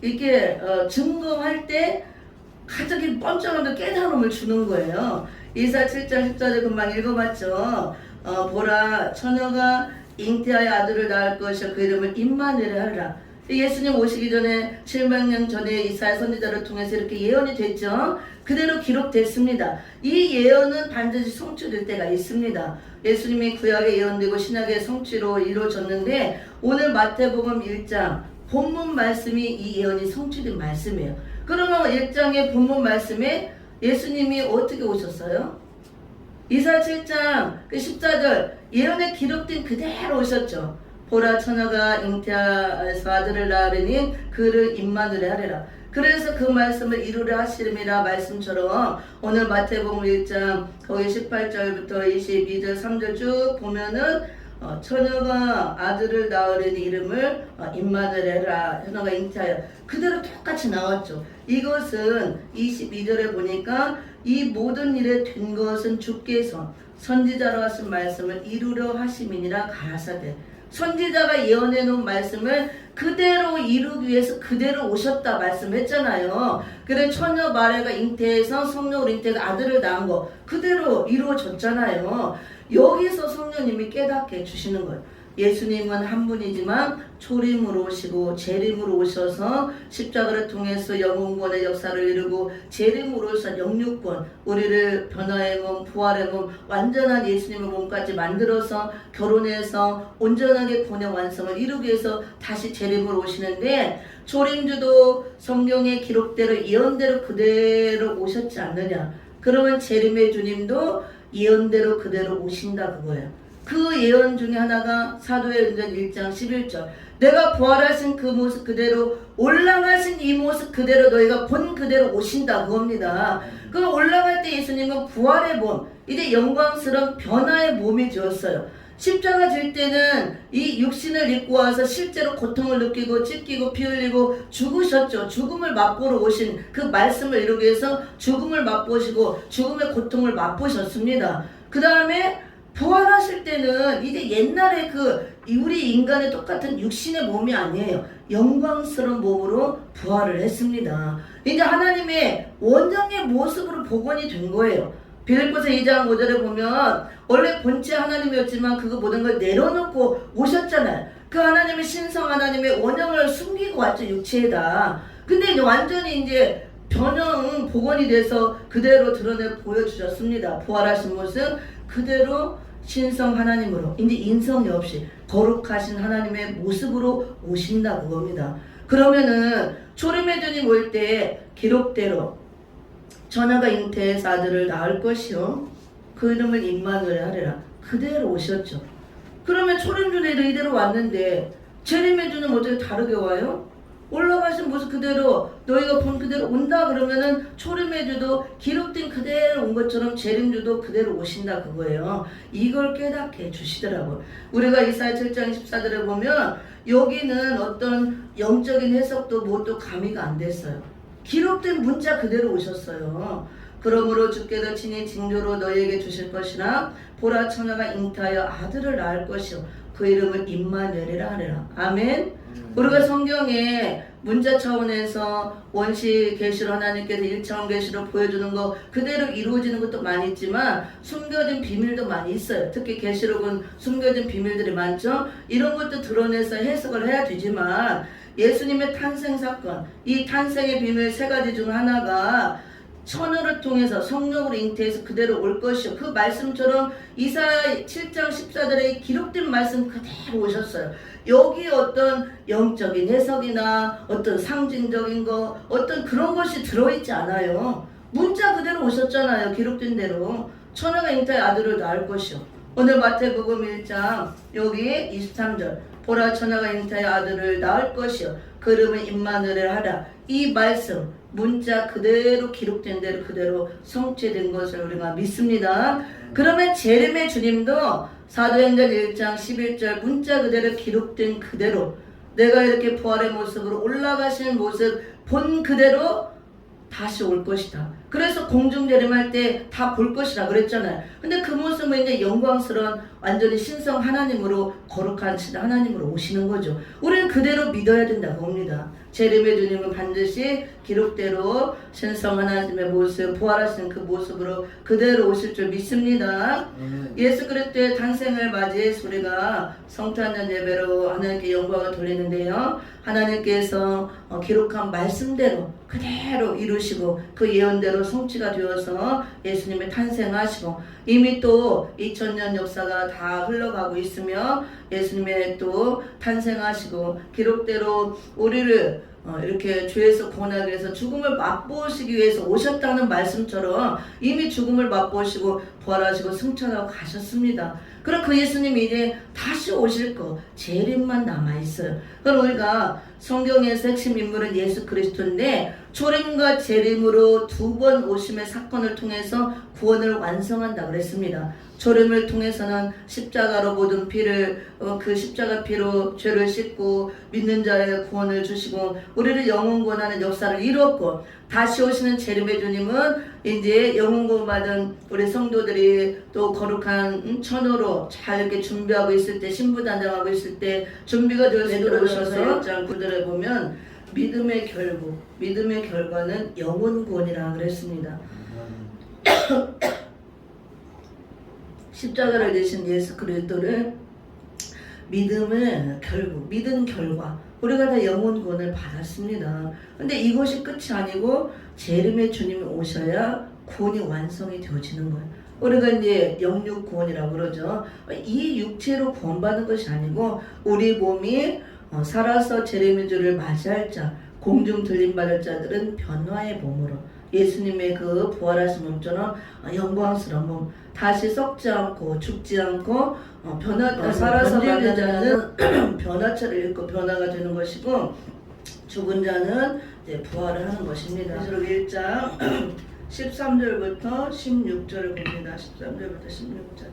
이렇게 증거할 때 갑자기 번쩍하는 깨달음을 주는 거예요. 이사야 7장 14절 금방 읽어봤죠. 보라 처녀가 잉태하여 아들을 낳을 것이요 그 이름을 임마누엘 하리라. 예수님 오시기 전에 700년 전에 이사야 선지자를 통해서 이렇게 예언이 됐죠. 그대로 기록됐습니다. 이 예언은 반드시 성취될 때가 있습니다. 예수님이 구약에 예언되고 신약의 성취로 이루어졌는데 오늘 마태복음 1장 본문 말씀이 이 예언이 성취된 말씀이에요. 그러면 1장의 본문 말씀에 예수님이 어떻게 오셨어요? 이사야 7장 14절 예언에 기록된 그대로 오셨죠. 보라 처녀가 잉태하여서 아들을 낳으리니 그를 임마누엘 하리라. 그래서 그 말씀을 이루려 하시름이라 말씀처럼 오늘 마태복음 1장 거기 18절부터 22절 3절 쭉 보면은 처녀가 아들을 낳으리니 이름을 임마누엘 하리라. 처녀가 잉태하여 그대로 똑같이 나왔죠. 이것은 22절에 보니까 이 모든 일에 된 것은 주께서 선지자로 하신 말씀을 이루려 하심이니라 가라사대. 선지자가 예언해 놓은 말씀을 그대로 이루기 위해서 그대로 오셨다 말씀했잖아요. 그래 처녀 마리아가 잉태해서 성령으로 잉태해서 아들을 낳은 거 그대로 이루어졌잖아요. 여기서 성령님이 깨닫게 해주시는 거예요. 예수님은 한 분이지만 초림으로 오시고 재림으로 오셔서 십자가를 통해서 영혼권의 역사를 이루고 재림으로 오셔서 영육권 우리를 변화의 몸 부활의 몸 완전한 예수님의 몸까지 만들어서 결혼해서 온전하게 본의 완성을 이루기 위해서 다시 재림으로 오시는데 초림주도 성경의 기록대로 예언대로 그대로 오셨지 않느냐. 그러면 재림의 주님도 예언대로 그대로 오신다 그거예요. 그 예언 중에 하나가 사도행전 1장 11절 내가 부활하신 그 모습 그대로 올라가신 이 모습 그대로 너희가 본 그대로 오신다 그겁니다. 그 올라갈 때 예수님은 부활의 몸 이제 영광스러운 변화의 몸이 되었어요. 십자가 질 때는 이 육신을 입고 와서 실제로 고통을 느끼고 찢기고 피 흘리고 죽으셨죠. 죽음을 맛보러 오신 그 말씀을 이루기 위해서 죽음을 맛보시고 죽음의 고통을 맛보셨습니다. 그 다음에 부활하실 때는 이제 옛날에 그 우리 인간의 똑같은 육신의 몸이 아니에요. 영광스러운 몸으로 부활을 했습니다. 이제 하나님의 원형의 모습으로 복원이 된 거예요. 빌립보서 2장 5절에 보면 원래 본체 하나님이었지만 그거 모든 걸 내려놓고 오셨잖아요. 그 하나님의 신성 하나님의 원형을 숨기고 왔죠. 육체에다. 근데 이제 완전히 이제 변형 복원이 돼서 그대로 드러내 보여주셨습니다. 부활하신 모습 그대로 신성 하나님으로 이제 인성이 없이 거룩하신 하나님의 모습으로 오신다 그겁니다. 그러면은 초림의 주님 올 때 기록대로 처녀가 잉태해서 아들을 낳을 것이요 그 이름을 임마누엘 하리라 그대로 오셨죠. 그러면 초림 주님 이대로 왔는데 재림의 주는 어떻게 다르게 와요? 올라가신 모습 그대로 너희가 본 그대로 온다 그러면은 초림의 주도 기록된 그대로 온 것처럼 재림주도 그대로 오신다 그거예요. 이걸 깨닫게 해주시더라고요. 우리가 이사야 7장 14절에 보면 여기는 어떤 영적인 해석도 뭣도 가미가 안 됐어요. 기록된 문자 그대로 오셨어요. 그러므로 주께서 친히 징조로 너희에게 주실 것이라 보라 처녀가 잉태하여 아들을 낳을 것이요 그 이름을 임마누엘이라 하리라. 아멘. 우리가 성경에 문자 차원에서 원시 계시로 하나님께서 1차원 계시로 보여주는 거 그대로 이루어지는 것도 많이 있지만 숨겨진 비밀도 많이 있어요. 특히 계시록은 숨겨진 비밀들이 많죠. 이런 것도 드러내서 해석을 해야 되지만 예수님의 탄생 사건, 이 탄생의 비밀 세 가지 중 하나가 천으를 통해서 성령으로 잉태해서 그대로 올 것이요. 그 말씀처럼 이사야 7장 14절에 기록된 말씀 그대로 오셨어요. 여기 어떤 영적인 해석이나 어떤 상징적인 거 어떤 그런 것이 들어있지 않아요. 문자 그대로 오셨잖아요. 기록된 대로 천하가 잉태의 아들을 낳을 것이요. 오늘 마태복음 1장 여기 23절 보라 천하가 잉태의 아들을 낳을 것이요 그름은 임마누엘 하라. 이 말씀 문자 그대로 기록된 대로 그대로 성취된 것을 우리가 믿습니다. 그러면 재림의 주님도 사도행전 1장 11절 문자 그대로 기록된 그대로 내가 이렇게 부활의 모습으로 올라가시는 모습 본 그대로 다시 올 것이다. 그래서 공중재림할 때 다 볼 것이라 그랬잖아요. 근데 그 모습은 이제 영광스러운 완전히 신성 하나님으로 거룩한 하나님으로 오시는 거죠. 우리는 그대로 믿어야 된다고 봅니다. 재림의 주님은 반드시 기록대로 신성 하나님의 모습, 부활하신 그 모습으로 그대로 오실 줄 믿습니다. 예수 그리스도의 탄생을 맞이해서 우리가 성탄절 예배로 하나님께 영광을 돌리는데요. 하나님께서 기록한 말씀대로 그대로 이루시고 그 예언대로 성취가 되어서 예수님의 탄생하시고 이미 또 2000년 역사가 다 흘러가고 있으며 예수님의 또 탄생하시고 기록대로 우리를 이렇게 죄에서 구원하기 위해서 죽음을 맛보시기 위해서 오셨다는 말씀처럼 이미 죽음을 맛보시고 부활하시고 승천하고 가셨습니다. 그럼 그 예수님이 이제 다시 오실 거 재림만 남아있어요. 그럼 우리가 성경에서 핵심 인물은 예수 그리스도인데 초림과 재림으로 두 번 오심의 사건을 통해서 구원을 완성한다 그랬습니다. 초림을 통해서는 십자가로 모든 피를 그 십자가 피로 죄를 씻고 믿는 자의 구원을 주시고 우리를 영원 구원하는 역사를 이루었고 다시 오시는 재림의 주님은 이제 영원 구원 받은 우리 성도들이 또 거룩한 천으로 잘 이렇게 준비하고 있을 때 신부단장하고 있을 때 준비가 되어서 들어오셔서 1장 9절에 보면 믿음의 결국 믿음의 결과는 영원 구원이라 그랬습니다. 십자가를 지신 예수 그리스도를 믿음의 결국, 믿은 결과 우리가 다 영원 구원을 받았습니다. 근데 이것이 끝이 아니고 재림의 주님이 오셔야 구원이 완성이 되어지는 거예요. 우리가 이제 영육 구원이라고 그러죠. 이 육체로 구원받는 것이 아니고 우리 몸이 살아서 재림의 주를 맞이할 자, 공중 들림받을 자들은 변화의 몸으로 예수님의 그 부활하신 몸처럼 영광스러운 몸 다시 썩지 않고 죽지 않고 살아서 가는 자는 변화체를 입고 변화가 되는 것이고 죽은 자는 이제 부활을 하는 것입니다. 그래서 1장 13절부터 16절을 봅니다. 13절부터 16절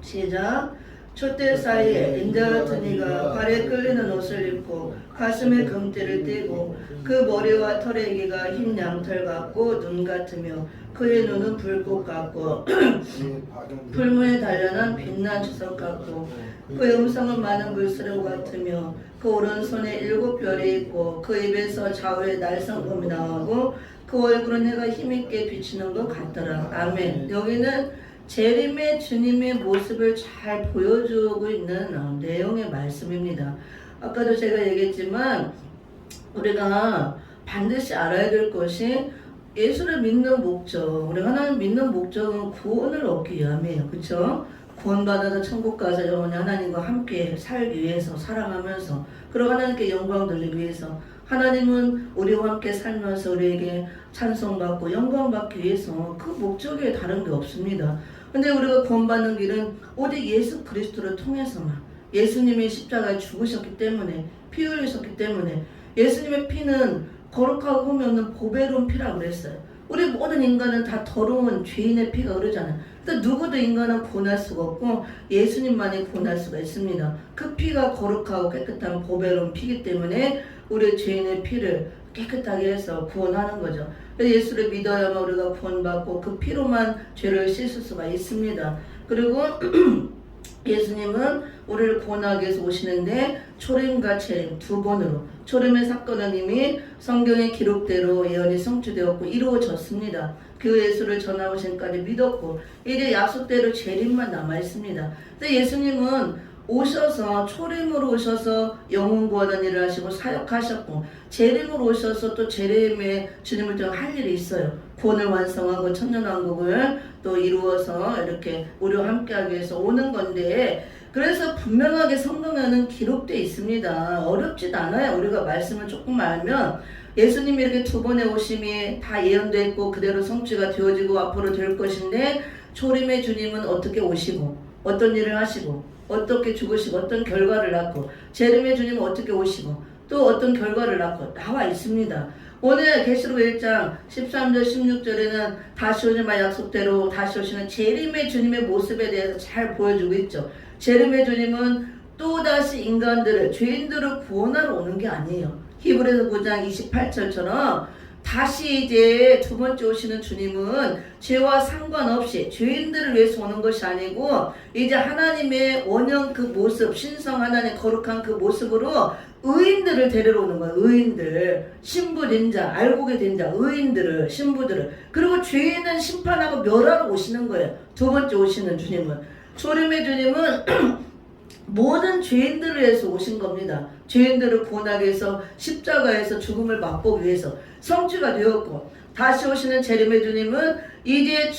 시작. 촛대 사이에 인자 같은 이가 발에 끌리는 옷을 입고 가슴에 금띠를 띠고 그 머리와 털의 이가 흰 양털 같고 눈 같으며 그의 눈은 불꽃 같고 풀무에 단련한 빛난 주석 같고 그의 음성은 많은 물소리 같으며 그 오른손에 7별이 있고 그 입에서 좌우에 날성금이 나오고 그 얼굴은 해가 힘있게 비치는 것 같더라. 아멘. 여기는 재림의 주님의 모습을 잘 보여주고 있는 내용의 말씀입니다. 아까도 제가 얘기했지만 우리가 반드시 알아야 될 것이 예수를 믿는 목적, 우리 하나님 믿는 목적은 구원을 얻기 위함이에요. 그렇죠? 구원받아서 천국 가서 영원히 하나님과 함께 살기 위해서 살아가면서 그리고 하나님께 영광 돌리기 위해서 하나님은 우리와 함께 살면서 우리에게 찬송받고 영광받기 위해서 그 목적에 다른 게 없습니다. 근데 우리가 구원받는 길은 오직 예수 그리스도를 통해서만 예수님이 십자가에 죽으셨기 때문에 피 흘리셨기 때문에 예수님의 피는 거룩하고 흠이 없는 보배로운 피라고 그랬어요. 우리 모든 인간은 다 더러운 죄인의 피가 흐르잖아요. 근데 누구도 인간은 구원할 수가 없고 예수님만이 구원할 수가 있습니다. 그 피가 거룩하고 깨끗한 보배로운 피이기 때문에 우리 죄인의 피를 깨끗하게 해서 구원하는 거죠. 예수를 믿어야만 우리가 구원받고 그 피로만 죄를 씻을 수가 있습니다. 그리고 예수님은 우리를 구원하기 위해서 오시는데 초림과 재림 두 번으로 초림의 사건은 이미 성경의 기록대로 예언이 성취되었고 이루어졌습니다. 그 예수를 전하오신까지 믿었고 이제 약속대로 재림만 남아있습니다. 근데 예수님은 오셔서 초림으로 오셔서 영혼 구하는 일을 하시고 사역하셨고 재림으로 오셔서 또 재림의 주님을 통해 할 일이 있어요. 구원을 완성하고 천년왕국을 또 이루어서 이렇게 우리와 함께하기 위해서 오는 건데 그래서 분명하게 성경에는 기록되어 있습니다. 어렵지도 않아요. 우리가 말씀을 조금 알면 예수님이 이렇게 두 번의 오심이 다 예언되어 있고 그대로 성취가 되어지고 앞으로 될 것인데 초림의 주님은 어떻게 오시고 어떤 일을 하시고 어떻게 죽으시고 어떤 결과를 낳고 재림의 주님은 어떻게 오시고 또 어떤 결과를 낳고 나와 있습니다. 오늘 계시록 1장 13절 16절에는 다시 오는 말 약속대로 다시 오시는 재림의 주님의 모습에 대해서 잘 보여주고 있죠. 재림의 주님은 또다시 인간들을 죄인들을 구원하러 오는 게 아니에요. 히브리서 9장 28절처럼 다시 이제 두 번째 오시는 주님은 죄와 상관없이 죄인들을 위해서 오는 것이 아니고 이제 하나님의 원형 그 모습, 신성 하나님 거룩한 그 모습으로 의인들을 데리러 오는 거예요. 의인들, 신부된 자, 알고게 된 자, 의인들을, 신부들을. 그리고 죄인은 심판하고 멸하러 오시는 거예요. 두 번째 오시는 주님은. 초림의 주님은 모든 죄인들을 위해서 오신 겁니다. 죄인들을 구원하기 위해서 십자가에서 죽음을 맛보기 위해서 성취가 되었고 다시 오시는 재림의 주님은 이제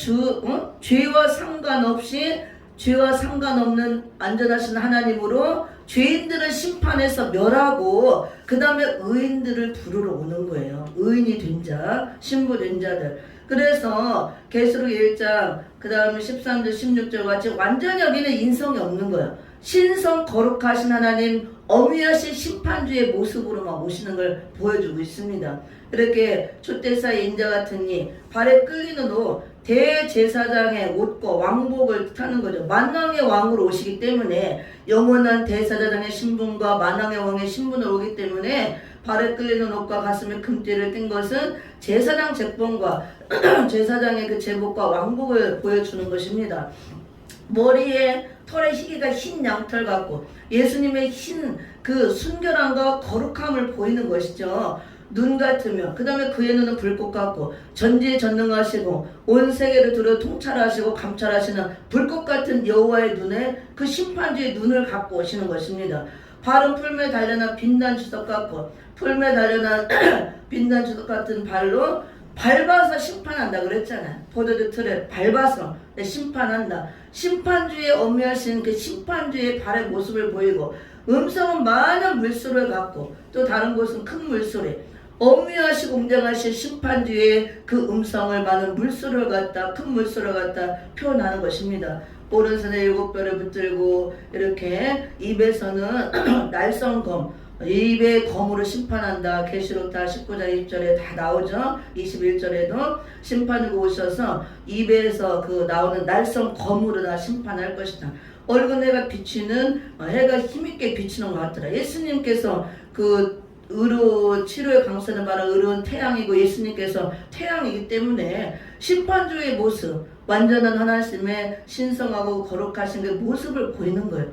죄와 상관없는 안전하신 하나님으로 죄인들을 심판해서 멸하고 그 다음에 의인들을 부르러 오는 거예요. 의인이 된 자, 신부된 자들. 그래서 계시록 1장 그 다음에 13절 16절 같이 완전히 여기는 인성이 없는 거예요. 신성 거룩하신 하나님 엄위하신 심판주의 모습으로만 오시는 걸 보여주고 있습니다. 이렇게 촛대사의 인자 같은 이 발에 끌리는 옷 대제사장의 옷과 왕복을 타는 거죠. 만왕의 왕으로 오시기 때문에 영원한 대제사장의 신분과 만왕의 왕의 신분으로 오기 때문에 발에 끌리는 옷과 가슴에 금띠를 띈 것은 제사장 제pon과 제사장의 그 제복과 왕복을 보여주는 것입니다. 머리에 털의 희기가 흰 양털 같고 예수님의 흰 그 순결함과 거룩함을 보이는 것이죠. 눈 같으며 그 다음에 그의 눈은 불꽃 같고 전지전능하시고 온 세계를 두루 통찰하시고 감찰하시는 불꽃 같은 여호와의 눈에 그 심판주의 눈을 갖고 오시는 것입니다. 발은 풀매 달려난 빛난 주석 같고 풀매 달려난 빛난 주석 같은 발로 밟아서 심판한다 그랬잖아요. 포도주 틀에 밟아서 심판한다. 심판주의 엄미하신 그 심판주의 발의 모습을 보이고 음성은 많은 물소리를 갖고 또 다른 곳은 큰 물소리 엄미하시고 웅장하신 심판주의 그 음성을 많은 물소리를 갖다 큰 물소리를 갖다 표현하는 것입니다. 오른손에 7뼈를 붙들고 이렇게 입에서는 날성검 입의 검으로 심판한다. 계시록 다 19장 20절에 다 나오죠. 21절에도 심판으로 오셔서 입에서 그 나오는 날성 검으로 다 심판할 것이다. 얼굴에가 비치는 해가 힘있게 비치는 것 같더라. 예수님께서 그 의로 치료의 강세는 바로 의로운 태양이고 예수님께서 태양이기 때문에 심판주의 모습 완전한 하나님의 신성하고 거룩하신 그 모습을 보이는 거예요.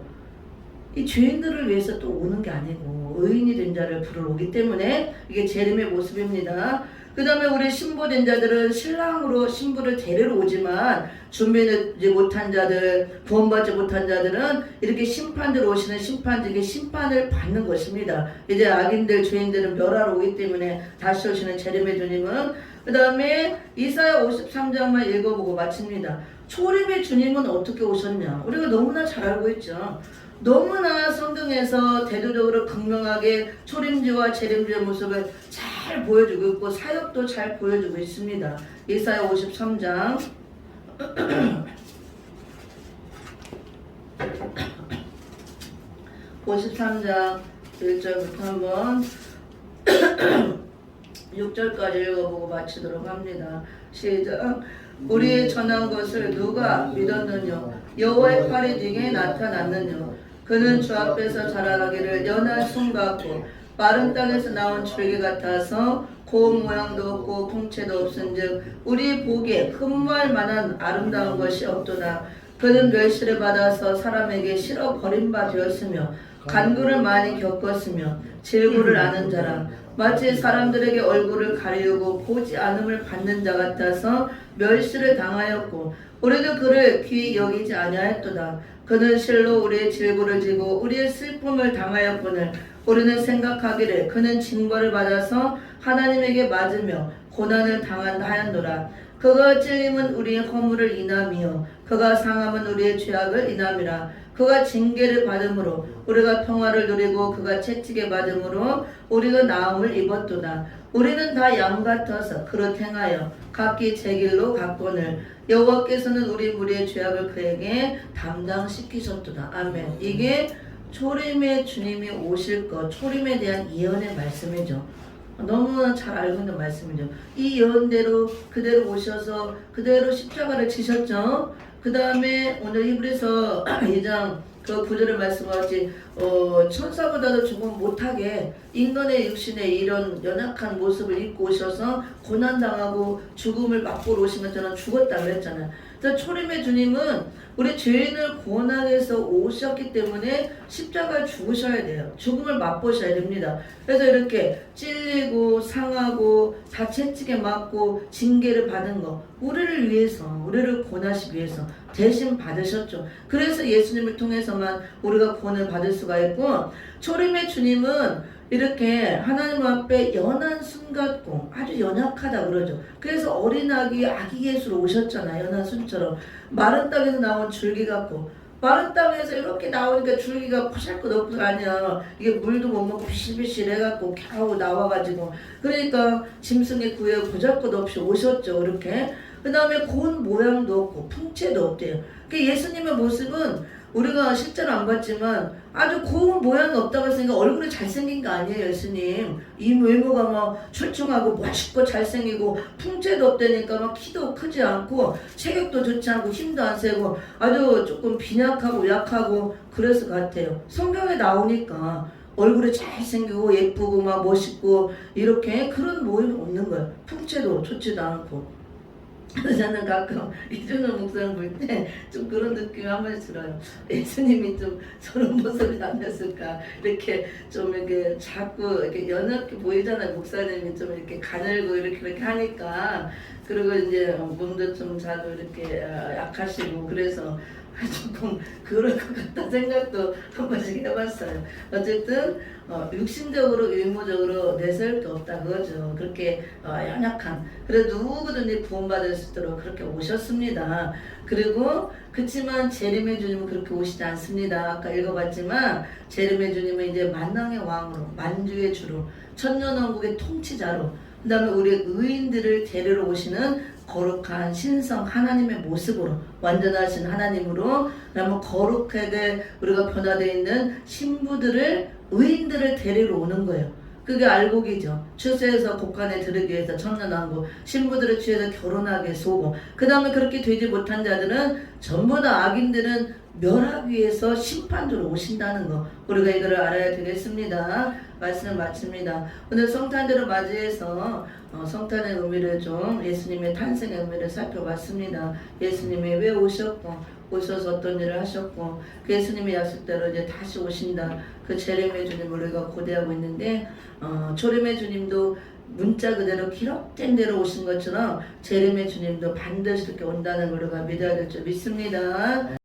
이 죄인들을 위해서 또 오는 게 아니고 의인이 된 자를 부르러 오기 때문에 이게 재림의 모습입니다. 그 다음에 우리 신부된 자들은 신랑으로 신부를 데리러 오지만 준비하지 못한 자들, 구원받지 못한 자들은 이렇게 심판들 오시는 심판들에게 심판을 받는 것입니다. 이제 악인들, 죄인들은 멸하러 오기 때문에 다시 오시는 재림의 주님은 그 다음에 이사야 53장만 읽어보고 마칩니다. 초림의 주님은 어떻게 오셨냐? 우리가 너무나 잘 알고 있죠. 너무나 성경에서 대조적으로 극명하게 초림주와 재림주의 모습을 잘 보여주고 있고 사역도 잘 보여주고 있습니다. 이사야 53장 53장 1절부터 한번 6절까지 읽어보고 마치도록 합니다. 시작. 우리의 전한 것을 누가 믿었느냐? 여호와의 팔이 네게 나타났느냐? 그는 주 앞에서 자라나기를 연한 순 같고 마른 땅에서 나온 줄기 같아서 고운 모양도 없고 풍채도 없은즉 우리 보기에 흠모할 만한 아름다운 것이 없도다. 그는 멸시를 받아서 사람에게 실어 버린 바 되었으며 간구를 많이 겪었으며 질고를 아는 자라. 마치 사람들에게 얼굴을 가리우고 보지 않음을 받는 자 같아서 멸시를 당하였고 우리도 그를 귀히 여기지 아니하였도다. 그는 실로 우리의 질고를 지고 우리의 슬픔을 당하였거늘 우리는 생각하기를 그는 징벌을 받아서 하나님에게 맞으며 고난을 당한다 하였노라. 그가 찔림은 우리의 허물을 인함이요 그가 상함은 우리의 죄악을 인함이라. 그가 징계를 받음으로 우리가 평화를 누리고 그가 채찍에 받음으로 우리가 나음을 입었도다. 우리는 다 양 같아서 그릇 행하여 각기 제 길로 갔거늘 여호와께서는 우리 무리의 죄악을 그에게 담당시키셨도다. 아멘. 이게 초림의 주님이 오실 것, 초림에 대한 예언의 말씀이죠. 너무나 잘 알고 있는 말씀이죠. 이 예언대로 그대로 오셔서 그대로 십자가를 지셨죠. 그 다음에 오늘 히브리서 2장 그 9절의 말씀같이 천사보다도 조금 못하게 인간의 육신의 이런 연약한 모습을 입고 오셔서 고난당하고 죽음을 맛보러 오시면 저는 죽었다 그랬잖아요. 그래서 초림의 주님은 우리 죄인을 구원하기 위해서 오셨기 때문에 십자가를 죽으셔야 돼요. 죽음을 맛보셔야 됩니다. 그래서 이렇게 찔리고 상하고 다 채찍에 맞고 징계를 받은 거 우리를 위해서 우리를 구원하시기 위해서 대신 받으셨죠. 그래서 예수님을 통해서만 우리가 구원을 받을 수가 있고 초림의 주님은 이렇게 하나님 앞에 연한 순 같고 아주 연약하다 그러죠. 그래서 어린 아기 예수로 오셨잖아요. 연한 순처럼 마른 땅에서 나온 줄기 같고 마른 땅에서 이렇게 나오니까 줄기가 포실것없고 아니야. 이게 물도 못 먹고 비실비실 해갖고 겨우 나와가지고 그러니까 짐승의 구에 보잘것없이 오셨죠. 이렇게 그 다음에 고운 모양도 없고 풍채도 없대요. 그러니까 예수님의 모습은 우리가 실제로 안 봤지만 아주 고운 모양이 없다고 했으니까 얼굴이 잘생긴 거 아니에요. 예수님 이 외모가 막 출중하고 멋있고 잘생기고 풍채도 없다니까 막 키도 크지 않고 체격도 좋지 않고 힘도 안 세고 아주 조금 빈약하고 약하고 그래서 같아요. 성경에 나오니까 얼굴이 잘생기고 예쁘고 막 멋있고 이렇게 그런 모습이 없는 거예요. 풍채도 좋지도 않고. 저는 가끔 이준호 목사를 볼 때 좀 그런 느낌이 한 번씩 들어요. 예수님이 좀 저런 모습이 아니었을까. 이렇게 좀 이렇게 자꾸 이렇게 연약해 보이잖아요. 목사님이 좀 이렇게 가늘고 이렇게 하니까. 그리고 이제 몸도 좀 자주 이렇게 약하시고 그래서 조금 그럴 것 같다 생각도 한 번씩 해봤어요. 어쨌든 육신적으로 외모적으로 내세울 게 없다 그거죠. 그렇게 연약한 그래도 누구든지 구원받을 수 있도록 그렇게 오셨습니다. 그리고 그렇지만 재림의 주님은 그렇게 오시지 않습니다. 아까 읽어봤지만 재림의 주님은 이제 만왕의 왕으로 만주의 주로 천년왕국의 통치자로 그 다음에 우리 의인들을 데리러 오시는 거룩한 신성 하나님의 모습으로 완전하신 하나님으로 그다음에 거룩하게 우리가 변화되어 있는 신부들을 의인들을 데리러 오는 거예요. 그게 알곡이죠. 출세해서 곡간에 들으기 위해서 천년왕국 신부들을 취해서 결혼하기 위해서 오고 그 다음에 그렇게 되지 못한 자들은 전부 다 악인들은 멸하기 위해서 심판주로 오신다는 거 우리가 이거를 알아야 되겠습니다. 말씀을 마칩니다. 오늘 성탄절을 맞이해서 성탄의 의미를 좀 예수님의 탄생의 의미를 살펴봤습니다. 예수님이 왜 오셨고 오셔서 어떤 일을 하셨고 그 예수님의 약속대로 이제 다시 오신다. 그 재림의 주님을 우리가 고대하고 있는데 초림의 주님도 문자 그대로 기록된 대로 오신 것처럼 재림의 주님도 반드시 이렇게 온다는 걸 우리가 믿어야 될 줄 믿습니다.